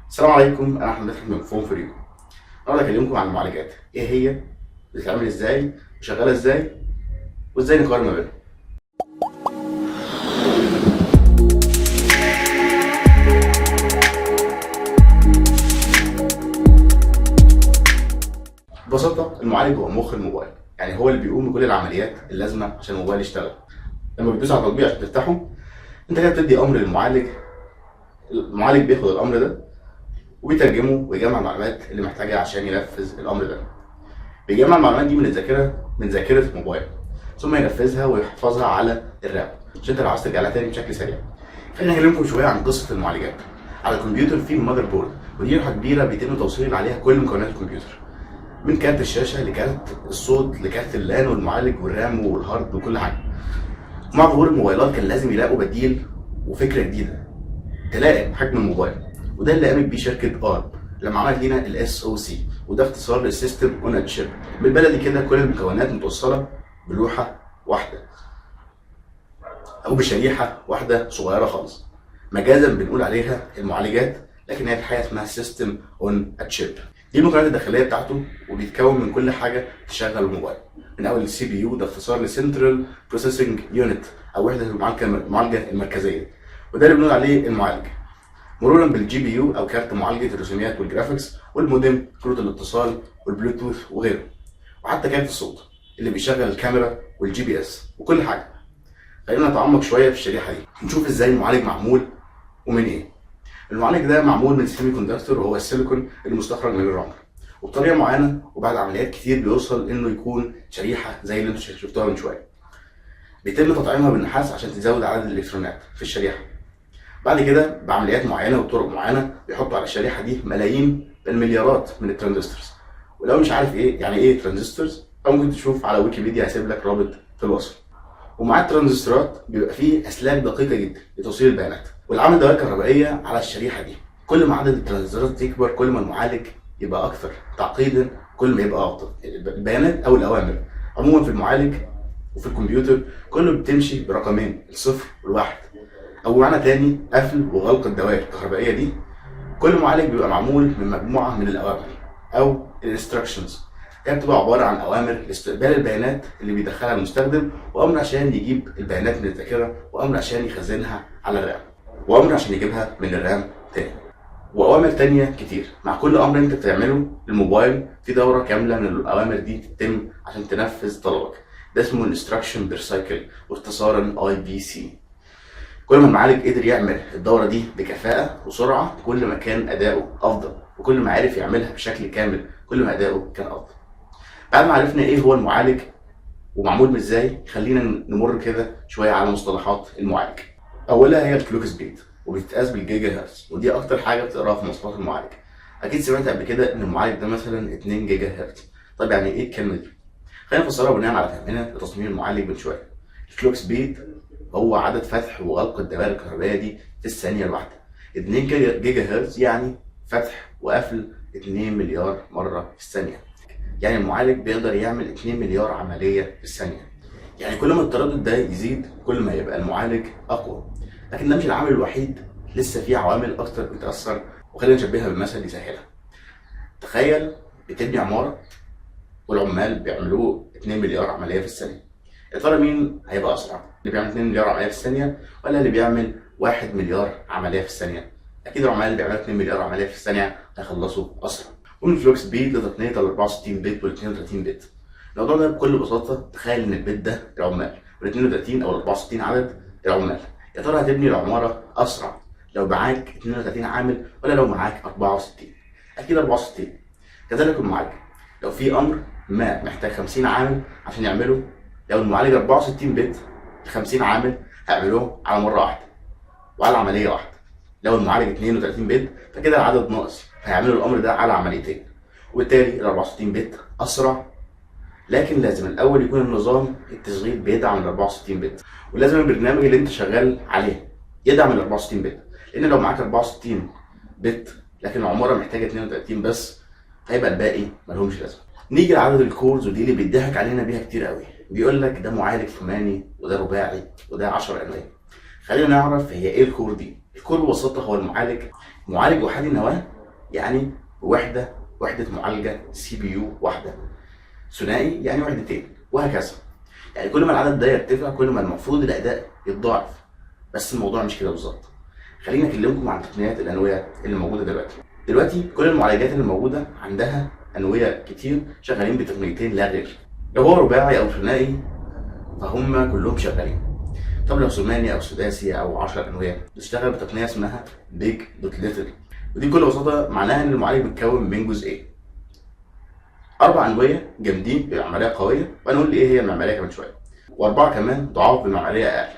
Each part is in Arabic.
السلام عليكم، انا احمد من فون فريكو. النهارده اكلمكم عن المعالجات، ايه هي، بتتعمل ازاي، وشغاله ازاي، وازاي نقارن ما بينهم. ببساطه المعالج هو مخ الموبايل، يعني هو اللي بيقوم بكل العمليات اللازمه عشان الموبايل يشتغل. لما بتدوس على تطبيق عشان تفتحه، انت كده بتدي امر للمعالج. المعالج بياخد الامر ده وبيترجمه ويجمع المعلومات اللي محتاجها عشان ينفذ الامر ده. بيجمع المعلومات دي من ذاكره الموبايل، ثم ينفذها ويحفظها على الرام عشان انت لو عايز ترجع لها تاني بشكل سريع. خلينا نكلمكم شويه عن قصه المعالجات. على الكمبيوتر في ماذر بورد، ودي لوحه كبيره بيتم توصيل عليها كل مكونات الكمبيوتر، من كارت الشاشه لكارت الصوت لكارت اللان والمعالج والرام والهارد وكل حاجه. مع ظهور الموبايلات كان لازم يلاقوا بديل وفكره جديده تلائم حجم الموبايل، وده اللي قامت بيه شركه ارب لما عملت لنا الاس او سي، وده اختصار للسيستم اون تشيب. بالبلدي كده كل المكونات متوصله بلوحه واحده او بشريحه واحده صغيره خالص. مجازا بنقول عليها المعالجات، لكن هي في الحقيقه اسمها سيستم اون تشيب. دي المكونات الداخليه بتاعته، وبيتكون من كل حاجه تشغل الموبايل. من اول السي بي يو، ده اختصار لسنترال بروسيسنج يونت او وحده المعالجه المركزيه، وده اللي بنقول عليه المعالج. مرورا بالجي بي يو او كارت معالجه الرسوميات والجرافيكس، والمودم، كروت الاتصال والبلوتوث وغيره، وحتى كارت الصوت اللي بيشغل الكاميرا والجي بي اس وكل حاجه. خلينا نتعمق شويه في الشريحه دي ونشوف ازاي المعالج معمول ومن ايه. المعالج ده معمول من سيمي كوندكتور، وهو السيليكون المستخرج من الرمل، وبطريقه معينه، وبعد عمليات كتير بيوصل انه يكون شريحه زي اللي انتم شفتوها من شويه. بيتم تطعيمها بالنحاس عشان تزود عدد الالكترونات في الشريحه. بعد كده بعمليات معينه وطرق معينه بيحطوا على الشريحه دي ملايين المليارات من الترانزستورز. ولو مش عارف ايه يعني ايه ترانزستورز، فممكن تشوف على ويكيبيديا، هسيب لك رابط في الوصف. ومع الترانزستورات بيبقى فيه اسلاك دقيقه جدا لتوصيل البيانات والعمل دوائر كهربائيه على الشريحه دي. كل ما عدد الترانزستورات يكبر، كل ما المعالج يبقى اكثر تعقيدا، كل ما يبقى افضل. البيانات او الاوامر عموما في المعالج وفي الكمبيوتر كله بتمشي برقمين، الصفر والواحد، او معنى تاني قفل وغلق الدوائر الكهربائيه دي. كل معالج بيبقى معمول من مجموعه من الاوامر او الانستراكشنز. هي بتبقى عباره عن اوامر لاستقبال البيانات اللي بيدخلها المستخدم، وامر عشان يجيب البيانات من الذاكره، وامر عشان يخزنها على الرام، وامر عشان يجيبها من الرام تاني، واوامر تانية كتير. مع كل امر انت بتعمله للموبايل في دوره كامله من الاوامر دي تتم عشان تنفذ طلبك. ده اسمه انستراكشن بير سايكل، واختصارا اي بي سي. كل ما المعالج قدر يعمل الدوره دي بكفاءه وسرعه، كل ما كان اداؤه افضل، وكل ما عرف يعملها بشكل كامل كل ما اداؤه كان افضل. بعد ما عرفنا ايه هو المعالج ومعمول ازاي، خلينا نمر كده شويه على مصطلحات المعالج. اولها هي الكلوك سبيد، وبتتقاس بالجيجا هرتز، ودي اكتر حاجه بتقراها في مواصفات المعالج. اكيد سمعت قبل كده ان المعالج ده مثلا 2 جيجا هرتز. طيب يعني ايه الكلمه دي؟ خلينا نفسرها بناء على فهمنا لتصميم المعالج من شويه. الكلوك سبيد هو عدد فتح وغلق الدوائر الكهربائيه دي في الثانيه الواحده. 2 جيجا هرتز يعني فتح وقفل 2 مليار مره في الثانيه. يعني المعالج بيقدر يعمل 2 مليار عمليه في الثانيه. يعني كل ما التردد ده يزيد، كل ما يبقى المعالج اقوى. لكن ده مش العامل الوحيد، لسه في عوامل اكتر بتاثر، وخلينا نشبهها بمثل يسهلها. تخيل بتبني عماره والعمال بيعملوه 2 مليار عمليه في الثانيه. يا ترى مين هيبقى اسرع؟ اللي بيعمل 2 مليار عمليه في الثانيه، ولا اللي بيعمل 1 مليار عمليه في الثانيه؟ اكيد العمال اللي بيعملوا 2 مليار عمليه في الثانيه هيخلصوا اسرع. ومن الكلوك سبيد لتقنيه ال 64 بت وال 32 بت. الموضوع ده بكل بساطه، تخيل ان البت ده العمال، وال 32 او ال 64 عدد العمال. يا ترى هتبني العماره اسرع لو معاك 32 عامل، ولا لو معاك 64؟ اكيد 64. كذلك المعالج، لو في امر ما محتاج 50 عامل عشان يعمله، لو المعالج 64 بت، ال 50 عامل هيعملوه على مره واحده وعلى عمليه واحده. لو المعالج 32 بت، فكده العدد ناقص، فهيعملوا الامر ده على عمليتين. وبالتالي ال 64 بت اسرع، لكن لازم الاول يكون النظام التشغيل بيدعم ال 64 بت، ولازم البرنامج اللي انت شغال عليه يدعم ال 64 بت. لان لو معاك 64 بت لكن العماره محتاجه 32 بس، هيبقى الباقي ملهمش لازمه. نيجي لعدد الكورز، ودي اللي بيضحك علينا بيها كتير قوي. بيقول لك ده معالج ثماني، وده رباعي، وده 10 انويه. خلينا نعرف هي ايه الكور دي. الكور ببساطه هو المعالج احادي النواه يعني وحده معالجه سي بي يو واحده. ثنائي يعني وحدتين، وهكذا. يعني كل ما العدد ده يرتفع كل ما المفروض الاداء يتضاعف. بس الموضوع مش كده بالظبط. خليني اكلمكم عن تقنيات الانويه اللي موجوده دلوقتي كل المعالجات اللي موجوده عندها انويه كتير شغالين بتقنيتين لا غير. لو هو رباعي او ثنائي فهم كلهم شغالين. طب لو ثماني او سداسي او 10 انويه بتشتغل بتقنيه اسمها بيج دوت ليتل، ودي بكل بساطه معناها ان المعالج بيتكون من جزئين، 4 انويه جامدين بمعماريه قويه، وهنقول ايه هي المعماريه كمان شويه، واربعه كمان ضعاف بمعماريه اقل.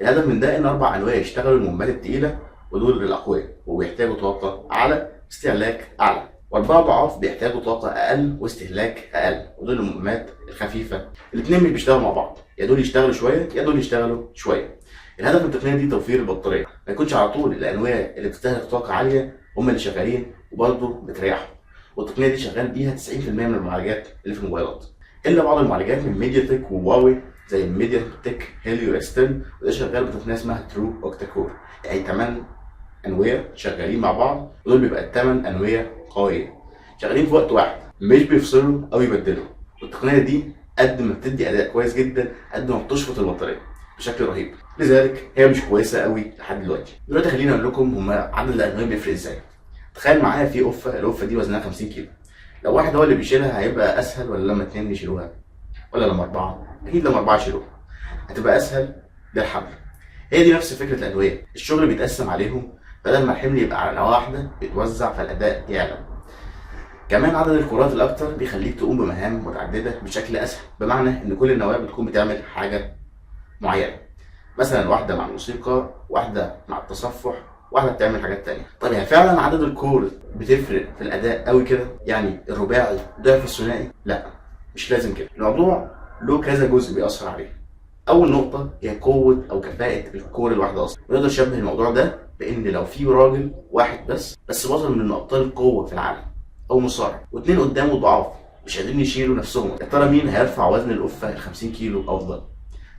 الهدف من ده ان 4 انويه يشتغلوا المهمات الثقيله ودول الاقوياء وبيحتاجوا طاقه اعلى استهلاك اعلى، واربعه ضعاف بيحتاجوا طاقه اقل واستهلاك اقل ودول المهمات الخفيفه. الاثنين مش بيشتغلوا مع بعض، يا دول يشتغلوا شويه يا دول يشتغلوا شويه. الهدف من التقنيه دي توفير البطاريه، ما يكونش على طول الانويه اللي بتستهلك طاقه عاليه هم اللي شغالين وبرضه بتريحوا. والتقنيه دي شغال بيها 90% من المعالجات اللي في الموبايلات، الا بعض المعالجات من ميديا تك وهواوي زي الميديا تك هيليو اس 10، وده شغال بتقنيه اسمها ترو اوكتا كور، يعني 8 انويه شغالين مع بعض، ودول بيبقى 8 انويه قويه شغالين في وقت واحد، مش بيفصلوا او يبدلوا. والتقنيه دي قد ما بتدي اداء كويس جدا قد ما بتشفط البطاريه بشكل رهيب، لذلك هي مش كويسه قوي لحد دلوقتي خليني اقول لكم هما عدد الانويه بيفرق ازاي. تخيل معايا في القفه دي وزنها 50 كيلو، لو واحد هو اللي بيشيلها هيبقى اسهل ولا لما 2 يشيلوها ولا لما 4؟ اكيد لما 4 يشيلوها هتبقى اسهل. ده الحمل. هي دي نفس فكره الادويه، الشغل بيتقسم عليهم بدل ما الحمل يبقى على نواه واحده بيتوزع فالاداء يعلى. كمان عدد الكرات الاكتر بيخليك تقوم بمهام متعدده بشكل اسهل، بمعنى ان كل النواه بتكون بتعمل حاجه معينه، مثلا واحده مع الموسيقى، واحده مع التصفح، واحده بتعمل حاجات تانية. طب هي فعلا عدد الكور بتفرق في الاداء قوي كده؟ يعني الرباعي ضعف الثنائي؟ لا، مش لازم كده. الموضوع له كذا جزء بيأثر عليه. اول نقطه هي قوه او كفاءه الكور الواحده اصلا، ونقدر نشبه الموضوع ده بان لو في راجل واحد بس بطل من ابطال القوه في العالم او مصارع، واثنين قدامه ضعاف مش قادرين يشيلوا نفسهم، يا ترى مين هيرفع وزن القفه ال 50 كيلو افضل؟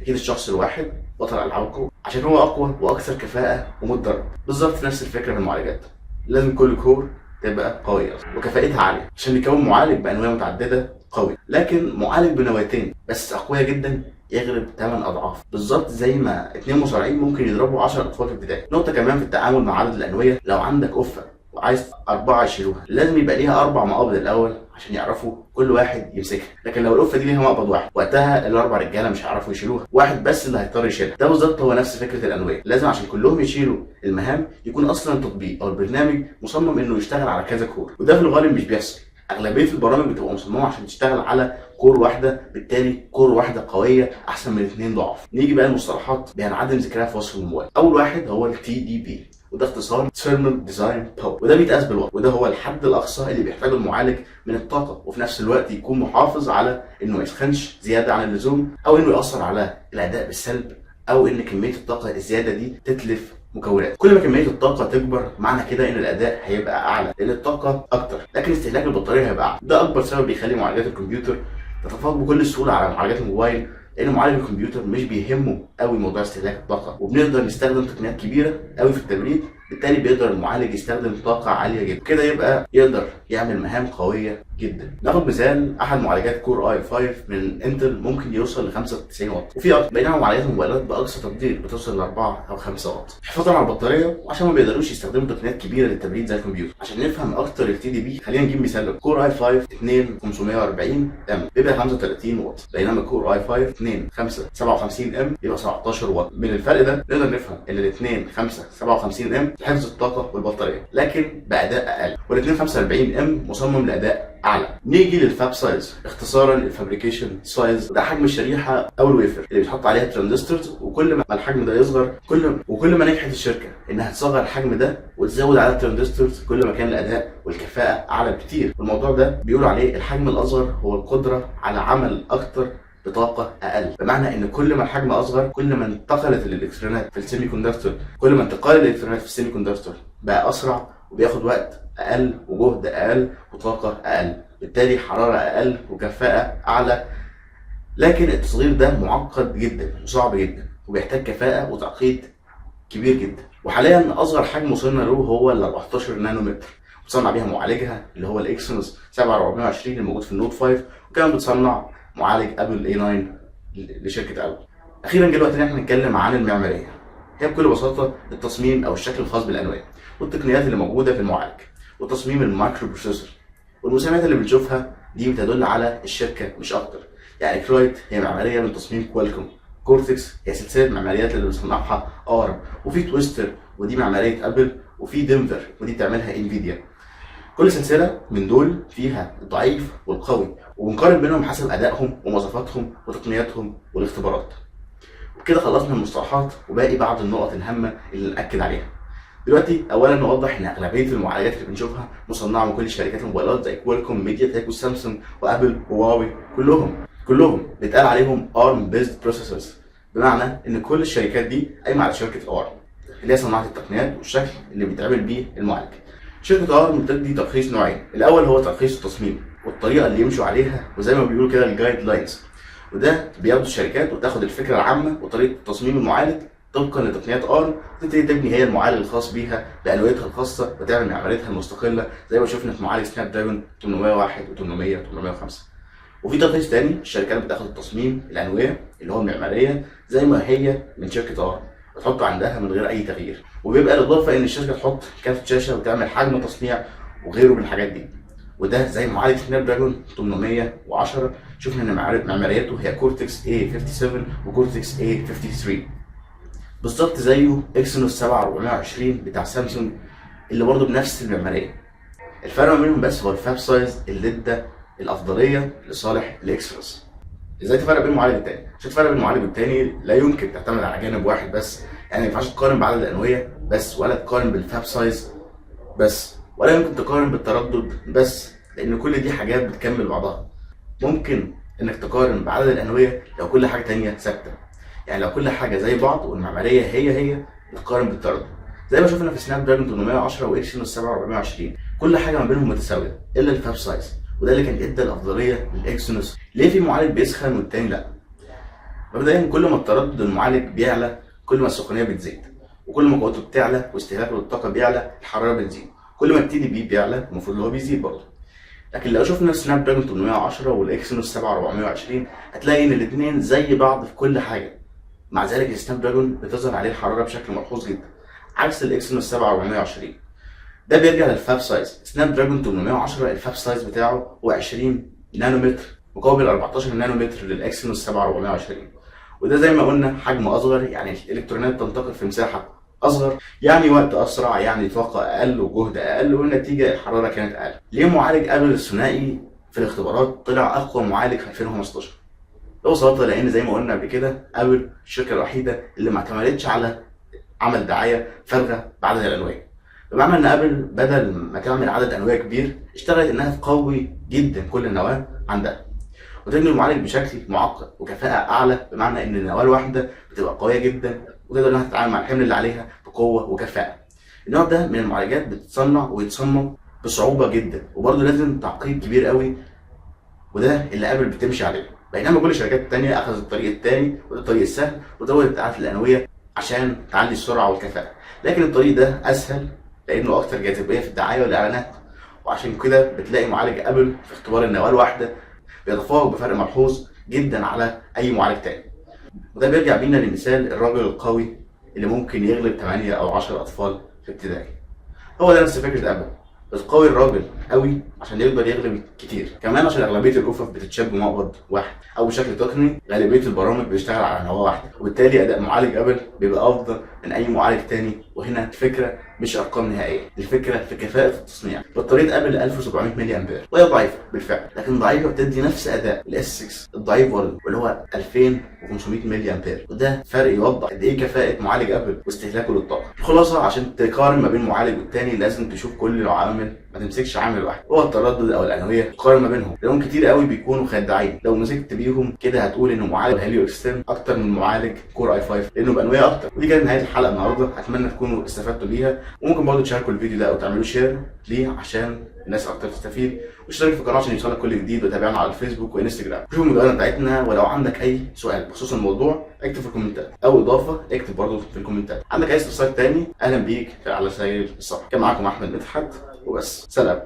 اكيد الشخص الواحد بطل العاب القوه، عشان هو اقوى واكثر كفاءه ومتدرب. بالظبط نفس الفكره في المعالجات، لازم كل كور تبقى قويه وكفاءتها عاليه عشان يكون معالج بانواع متعدده قوي. لكن معالج بنواتين بس اقوياء جدا يغلب 8 اضعاف بالظبط، زي ما 2 مصارعين ممكن يضربوا 10 اطفال في البدايه. نقطه كمان في التعامل مع عدد الانويه، لو عندك قفه وعايز 4 يشيلوها لازم يبقى ليها 4 مقابض الاول عشان يعرفوا كل واحد يمسكها. لكن لو القفه دي ليها مقبض واحد وقتها ال4 رجاله مش هيعرفوا يشيلوها، واحد بس اللي هيضطر يشيلها. ده بالظبط هو نفس فكره الانويه، لازم عشان كلهم يشيلوا المهام يكون اصلا التطبيق او البرنامج مصمم انه يشتغل على كذا كور، وده في الغالب مش بيحصل. اغلبيه البرامج بتبقى مصممه عشان تشتغل على كور واحده، بالتالي كور واحده قويه احسن من 2 ضعاف. نيجي بقى المصطلحات بينعدم ذكرها في وصف الموبايل. اول واحد هو التي دي بي، وده اختصار Thermal Design Power، وده بيتقاس بالوات، وده هو الحد الاقصى اللي بيحتاجه المعالج من الطاقه، وفي نفس الوقت يكون محافظ على انه ما يسخنش زياده عن اللزوم او انه ياثر على الاداء بالسلب، او ان كميه الطاقه الزياده دي تتلف مكونات. كل ما كميه الطاقه تكبر معنى كده ان الاداء هيبقى اعلى لان الطاقه اكتر، لكن استهلاك البطاريه هيبقى اعلى. ده اكبر سبب بيخلي معالجات الكمبيوتر تتفوق بكل سهوله على معالجات الموبايل، لان معالج الكمبيوتر مش بيهمه قوي موضوع استهلاك الطاقه، وبنقدر نستخدم تقنيات كبيره قوي في التبريد، بالتالي بيقدر المعالج يستخدم طاقه عاليه جدا، كده يبقى يقدر يعمل مهام قويه جدا. ناخد مثال، احد معالجات كور اي 5 من انتل ممكن يوصل ل 95 واط وفي اكتر، بينما معالجات الموبايلات باقصى تقدير بتوصل ل 4 او 5 واط، حفاظا على البطاريه وعشان ما بيقدروش يستخدموا تقنيات كبيره للتبريد زي الكمبيوتر. عشان نفهم اكتر التي دي بي خلينا نجيب مثال. كور اي 5 2 540 ام بيبقى 35 واط، بينما كور اي 5 2 5 57 ام بيبقى 17 واط. من الفرق ده نقدر نفهم ان الاثنين 5 57 ام لحفظ الطاقه والبطاريه لكن باداء اقل، والاثنين 45 ام مصمم لاداء اعلى. نيجي للفاب سايز، اختصارا الفابريكيشن سايز، ده حجم الشريحه او الويفر اللي بيتحط عليها الترانزستورز، وكل ما الحجم ده يصغر وكل ما نجحت الشركه انها تصغر الحجم ده وتزود عدد الترانزستورز كل ما كان الاداء والكفاءه اعلى بكتير. والموضوع ده بيقولوا عليه الحجم الاصغر هو القدره على عمل اكتر بطاقه اقل، بمعنى ان كل ما الحجم اصغر كل ما انتقلت الالكترونات في السيمي كوندكتور، كل ما انتقال الالكترونات في السيمي كوندكتور بقى اسرع وبياخد وقت اقل وجهد اقل وطاقه اقل، بالتالي حراره اقل وكفاءه اعلى. لكن التصغير ده معقد جدا وصعب جدا وبيحتاج كفاءه وتعقيد كبير جدا، وحاليا اصغر حجم وصلنا له هو ال 14 نانومتر، بتصنع بيها معالجها اللي هو الاكسينوس 7420 الموجود في النوت 5، وكمان بتصنع معالج ابل A9 لشركه ابل. اخيرا جه الوقت ان احنا نتكلم عن المعماريه. هي بكل بساطه التصميم او الشكل الخاص بالانواع والتقنيات اللي موجوده في المعالج وتصميم المايكرو بروسيسور، والمسميات اللي بنشوفها دي بتدل على الشركه مش اكتر. يعني كرويت هي معماريه من تصميم كوالكوم، كورتكس هي سلسله معماريات اللي بتصنعها ارم، وفي تويستر ودي معماريه ابل، وفي دنفر ودي بتعملها انفيديا. كل سلسله من دول فيها الضعيف والقوي، وبنقارن بينهم حسب ادائهم ومواصفاتهم وتقنياتهم والاختبارات. وبكده خلصنا المصطلحات، وباقي بعض النقط الهامه اللي ناكد عليها. دلوقتي اولا نوضح ان اغلبيه المعالجات اللي بنشوفها مصنعه من كل شركات الموبايلات زي كوالكوم، ميديا تك، وسامسونج وابل وهواوي، كلهم بيتقال عليهم ارم بيزد بروسيسورز، بمعنى ان كل الشركات دي قايمه على شركه ارم اللي هي صناعه التقنيات والشكل اللي بيتعمل بيه المعالج. شركه ارم بتدي ترخيص نوعين، الاول هو ترخيص التصميم والطريقه اللي يمشوا عليها، وزي ما بيقولوا كده الجايد لاينز، وده بياخدوا الشركات وتاخد الفكره العامه وطريقه تصميم المعالج طبقا لتقنيات ارم، وتبتدي تبني هي المعالج الخاص بيها بألويتها الخاصه وتعمل معماريتها المستقله زي ما شفنا في معالج سناب دراجون 801 و800 و805. وفي ترخيص تاني الشركات بتاخد التصميم الانويه اللي هو المعماريه زي ما هي من شركه ارم وتحطه عندها من غير اي تغيير، وبيبقى الاضافه ان الشركه تحط كارت شاشه وتعمل حجم تصنيع وغيره من الحاجات دي. وده زي معالج سناب دراجون 810 شفنا ان معماريته هي كورتكس A57 وكورتكس A53 بالظبط زيه اكسينوس 7420 بتاع سامسونج اللي برضه بنفس المعماريه. الفرق ما بينهم بس هو الفاب سايز اللي ادى الافضليه لصالح الاكسينوس. ازاي تفرق بين المعالج التاني؟ عشان تفرق بين المعالج التاني لا يمكن تعتمد على جانب واحد بس، يعني ما ينفعش تقارن بعدد الانويه بس، ولا تقارن بالفاب سايز بس، ولا يمكن تقارن بالتردد بس، لان كل دي حاجات بتكمل بعضها. ممكن انك تقارن بعدد الانويه لو كل حاجه تانيه ثابته، يعني لو كل حاجه زي بعض والمعماريه هي تقارن بالتردد زي ما شفنا في سناب دراجون 810 واكسينوس 7420 كل حاجه ما بينهم متساويه الا الفاب سايز، وده اللي كان ادى الافضليه للاكسينوس. ليه في معالج بيسخن والتاني لا؟ مبدئيا كل ما التردد المعالج بيعلى كل ما السخونيه بتزيد، وكل ما قوته بتعلى واستهلاكه للطاقه بيعلى الحراره بتزيد، كل ما التي دي بي بيعلى المفروض ان هو بيزيد برضه. لكن لو شفنا سناب دراجون 810 والاكسينوس 7420 هتلاقي ان الاثنين زي بعض في كل حاجه، مع ذلك السناب دراجون بتظهر عليه الحراره بشكل ملحوظ جدا عكس الاكسينوس 7420. ده بيرجع للفاب سايز. سناب دراجون 810 الفاب سايز بتاعه هو 20 نانومتر مقابل 14 نانومتر للاكسينوس 7420، وده زي ما قلنا حجم اصغر، يعني الالكترونات تنتقل في مساحه اصغر، يعني وقت اسرع، يعني طاقه اقل وجهد اقل، والنتيجه الحراره كانت اقل. ليه معالج ابل الثنائي في الاختبارات طلع اقوى معالج في 2015؟ ببساطه لان زي ما قلنا قبل كده ابل الشركه الوحيده اللي ما اعتمدتش على عمل دعايه فارغه بعدد الانواع، بمعنى ان ابل بدل ما تعمل عدد انواع كبير اشتغلت انها تقوي جدا كل نواه عندها وتبني المعالج بشكل معقد وكفاءه اعلى، بمعنى ان النواه الواحده بتبقى قويه جدا وتقدر انها تتعامل مع الحمل اللي عليها بقوه وكفاءه. النوع ده من المعالجات بتتصنع ويتصمم بصعوبه جدا، وبرضه لازم تعقيد كبير قوي، وده اللي ابل بتمشي عليه، بينما كل الشركات التانيه اخذت الطريق التاني وده الطريق السهل وزودت عدد الانويه عشان تعلي السرعه والكفاءه. لكن الطريق ده اسهل لانه اكتر جاذبيه في الدعايه والاعلانات، وعشان كده بتلاقي معالج ابل في اختبار النواه الواحده بيتفوق بفرق ملحوظ جدا على اي معالج تاني. وده بيرجع بينا لمثال الراجل القوي اللي ممكن يغلب 8 او 10 اطفال في ابتدائي. هو ده نفس فكره ابل، القوي الراجل قوي عشان يقدر يغلب كتير، كمان عشان اغلبيه الرفوف بتتشاب بمقبض واحد، او بشكل تقني غالبيه البرامج بتشتغل على نواه واحده، وبالتالي اداء معالج ابل بيبقى افضل من اي معالج تاني. وهنا الفكره مش ارقام نهائيه، الفكره في كفاءه التصنيع. بطاريه ابل 1700 ملي امبير وهي ضعيفه بالفعل، لكن ضعيفه بتدي نفس اداء الاس 6 الضعيف برضه واللي هو 2500 ملي امبير، وده فرق يوضح قد ايه كفاءه معالج ابل واستهلاكه للطاقه. الخلاصه عشان تقارن ما بين معالج والتاني لازم تشوف كل العوامل، ما تمسكش عامل واحد هو التردد او الانويه، قارن ما بينهم لانهم كتير قوي بيكونوا خداعين. لو مسكت بيهم كده هتقول انه معالج هيليو اكسترن اكتر من معالج كور اي 5 لانه بانويه اكتر. ودي كانت نهايه الحلقه النهارده، اتمنى تكونوا استفدتوا بيها، وممكن برضه تشاركوا الفيديو ده او تعملوا شير ليه عشان الناس اكتر تستفيد، واشترك في القناه عشان يوصلك كل جديد، وتابعنا على الفيسبوك وانستجرام. شوفوا المدونه بتاعتنا، ولو عندك اي سؤال بخصوص الموضوع اكتب في الكومنتات، او اضافه اكتب برضه في الكومنتات. عندك اي استفسار تاني اهلا بيك على سبيل الصفحه. كان معاكم احمد مدحت، وبس. سلام.